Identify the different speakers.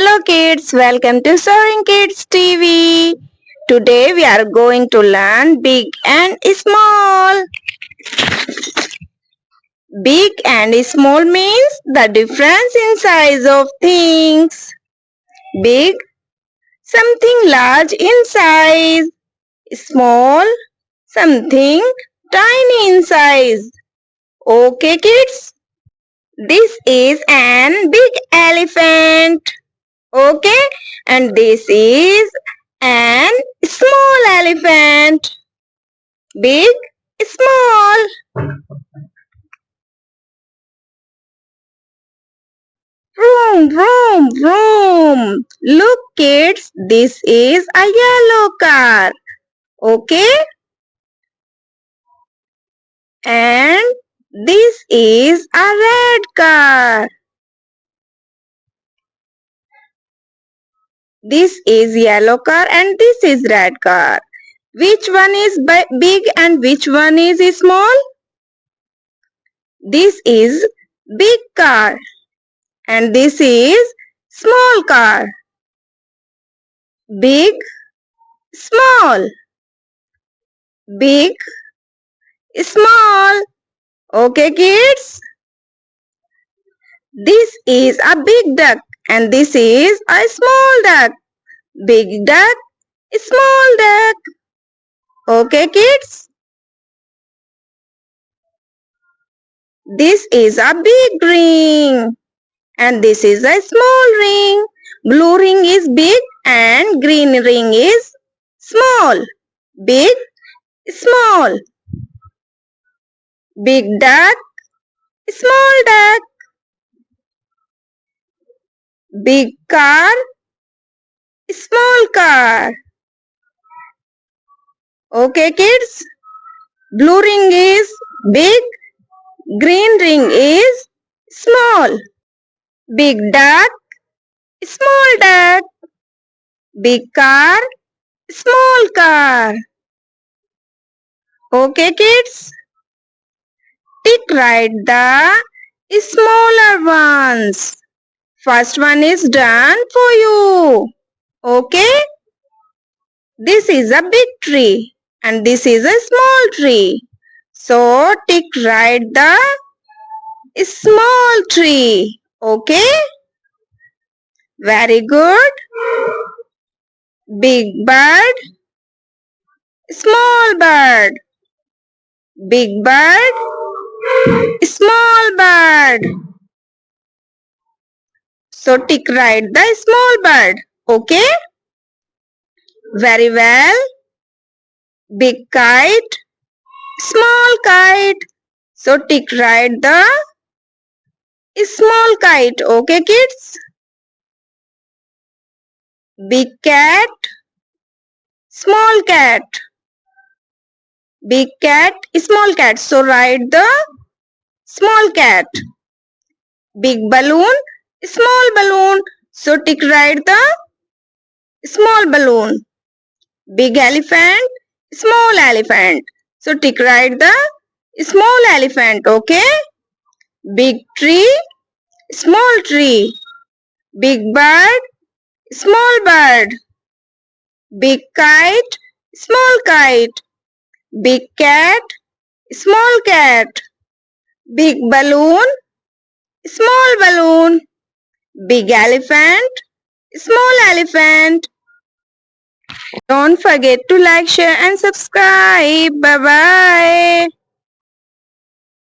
Speaker 1: Hello kids, welcome to Soaring Kids TV. Today we are going to learn big and small. Big and small means the difference in size of things. Big, something large in size. Small, something tiny in size. Okay kids, this is an big elephant. Okay, and this is an small elephant. Big, small. Vroom, vroom, vroom. Look kids, this is a yellow car. Okay, and this is a red car. This is yellow car and this is red car. Which one is big and which one is small? This is big car and this is small car. Big, small. Big, small. Okay kids? This is a big duck and this is a small duck. Big duck, small duck. Okay kids? This is a big ring and this is a small ring. Blue ring is big and green ring is small. Big, small. Big duck, small duck. Big car, small car. Okay kids? Blue ring is big, green ring is small. Big duck, small duck. Big car, small car. Okay kids? Tick right the smaller ones. First one is done for you. Okay? This is a big tree and this is a small tree. So tick right the small tree. Okay? Very good. Big bird, small bird. Big bird, small bird. So tick right the small bird. Okay? Very well. Big kite, small kite. So tick right the small kite. Okay kids? Big cat, small cat. Big cat, small cat. So write the small cat. Big balloon, small balloon. So tick right the small balloon. Big elephant, small elephant. So tick right the small elephant. Okay? Big tree, small tree. Big bird, small bird. Big kite, small kite. Big cat, small cat. Big balloon, small balloon. Big elephant, small elephant. Don't forget to like, share and subscribe. Bye bye.